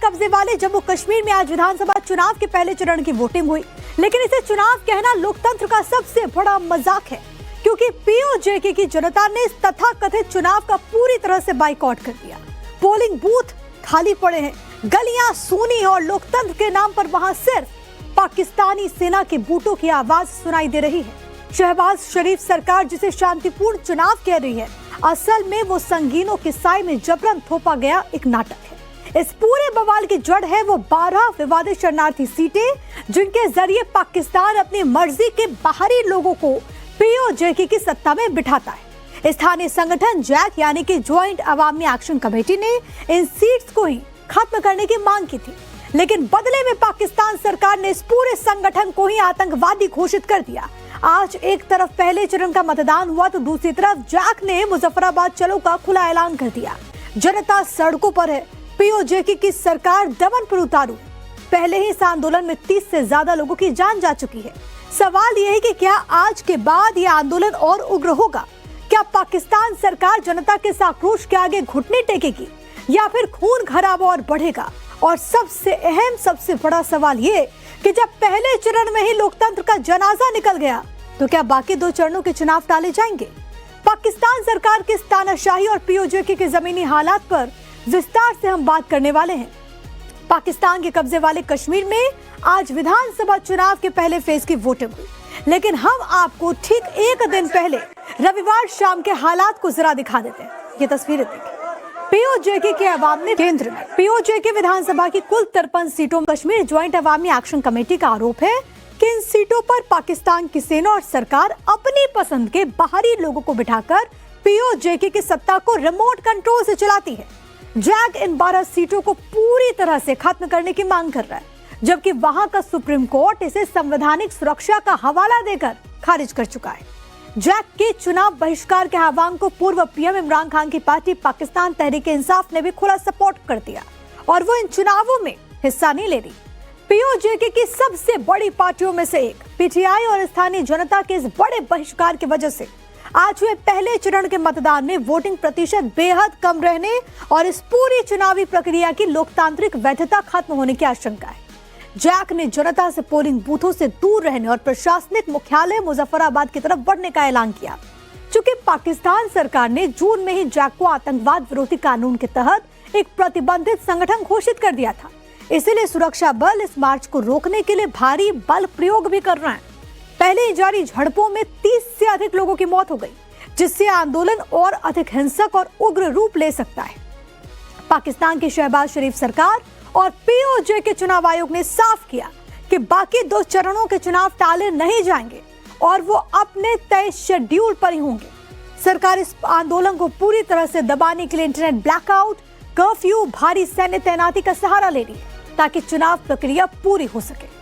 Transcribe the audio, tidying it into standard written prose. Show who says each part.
Speaker 1: कब्जे वाले जम्मू कश्मीर में आज विधानसभा चुनाव के पहले चरण की वोटिंग हुई, लेकिन इसे चुनाव कहना लोकतंत्र का सबसे बड़ा मजाक है, क्योंकि पीओजेके की जनता ने इस तथाकथित चुनाव का पूरी तरह से बाइकआउट कर दिया। पोलिंग बूथ खाली पड़े हैं, गलियां सूनी और लोकतंत्र के नाम पर वहां सिर्फ पाकिस्तानी सेना के बूटों की आवाज सुनाई दे रही है। शहबाज शरीफ सरकार जिसे शांतिपूर्ण चुनाव कह रही है, असल में वो संगीनों के साए में जबरन थोपा गया एक नाटक है। इस पूरे बवाल की जड़ है वो 12 विवादित शरणार्थी सीटें, जिनके जरिए पाकिस्तान अपनी मर्जी के बाहरी लोगों को पीओजेके की सत्ता में बिठाता है। स्थानीय संगठन जैक यानी कि ज्वाइंट अवामी एक्शन कमेटी ने इन सीट्स को ही खत्म करने की मांग की थी, लेकिन बदले में पाकिस्तान सरकार ने इस पूरे संगठन को ही आतंकवादी घोषित कर दिया। आज एक तरफ पहले चरण का मतदान हुआ तो दूसरी तरफ जैक ने मुजफ्फराबाद चलो का खुला ऐलान कर दिया। जनता सड़कों पर है, पीओजेके की सरकार दमन पर उतारू। पहले ही इस आंदोलन में 30 से ज्यादा लोगों की जान जा चुकी है। सवाल यह है कि क्या आज के बाद यह आंदोलन और उग्र होगा? क्या पाकिस्तान सरकार जनता के आक्रोश के आगे घुटने टेकेगी या फिर खून खराबा और बढ़ेगा? और सबसे अहम, सबसे बड़ा सवाल ये कि जब पहले चरण में ही लोकतंत्र का जनाजा निकल गया तो क्या बाकी 2 चरणों के चुनाव टाले जाएंगे? पाकिस्तान सरकार की तानाशाही और पीओजेके के जमीनी हालात पर विस्तार से हम बात करने वाले हैं। पाकिस्तान के कब्जे वाले कश्मीर में आज विधानसभा चुनाव के पहले फेज की वोटिंग हुई, लेकिन हम आपको ठीक एक दिन पहले रविवार शाम के हालात को जरा दिखा देते हैं। ये तस्वीरें देखिए। पीओजेके के अवामी केंद्र में पीओजेके विधानसभा की कुल 53 सीटों में कश्मीर ज्वाइंट अवामी एक्शन कमेटी का आरोप है कि इन सीटों पर पाकिस्तान की सेना और सरकार अपनी पसंद के बाहरी लोगों को बिठाकर पीओजेके की सत्ता को रिमोट कंट्रोल से चलाती है। जैक इन 12 सीटों को पूरी तरह से खत्म करने की मांग कर रहा है, जबकि वहां का सुप्रीम कोर्ट इसे संवैधानिक सुरक्षा का हवाला देकर खारिज कर चुका है। जैक के चुनाव बहिष्कार के आह्वान को पूर्व पीएम इमरान खान की पार्टी पाकिस्तान तहरीक इंसाफ ने भी खुला सपोर्ट कर दिया और वो इन चुनावों में हिस्सा नहीं ले रही। पीओजेके की सबसे बड़ी पार्टियों में से एक पीटीआई और स्थानीय जनता के इस बड़े बहिष्कार की वजह से आज हुए पहले चरण के मतदान में वोटिंग प्रतिशत बेहद कम रहने और इस पूरी चुनावी प्रक्रिया की लोकतांत्रिक वैधता खत्म होने की आशंका है। जैक ने जनता से पोलिंग बूथों से दूर रहने और प्रशासनिक मुख्यालय मुजफ्फराबाद की तरफ बढ़ने का ऐलान किया। चूंकि पाकिस्तान सरकार ने जून में ही जैक को आतंकवाद विरोधी कानून के तहत एक प्रतिबंधित संगठन घोषित कर दिया था, इसीलिए सुरक्षा बल इस मार्च को रोकने के लिए भारी बल प्रयोग भी कर रहे हैं। पहले ही जारी झड़पों में 30 से अधिक लोगों की मौत हो गई, जिससे आंदोलन और अधिक हिंसक और उग्र रूप ले सकता है। पाकिस्तान की शहबाज शरीफ सरकार और पीओजेके चुनाव आयोग ने साफ किया कि बाकी 2 चरणों के चुनाव टाले नहीं जाएंगे और वो अपने तय शेड्यूल पर ही होंगे। सरकार इस आंदोलन को पूरी तरह से दबाने के लिए इंटरनेट ब्लैकआउट, कर्फ्यू, भारी सैन्य तैनाती का सहारा ले रही है ताकि चुनाव प्रक्रिया पूरी हो सके।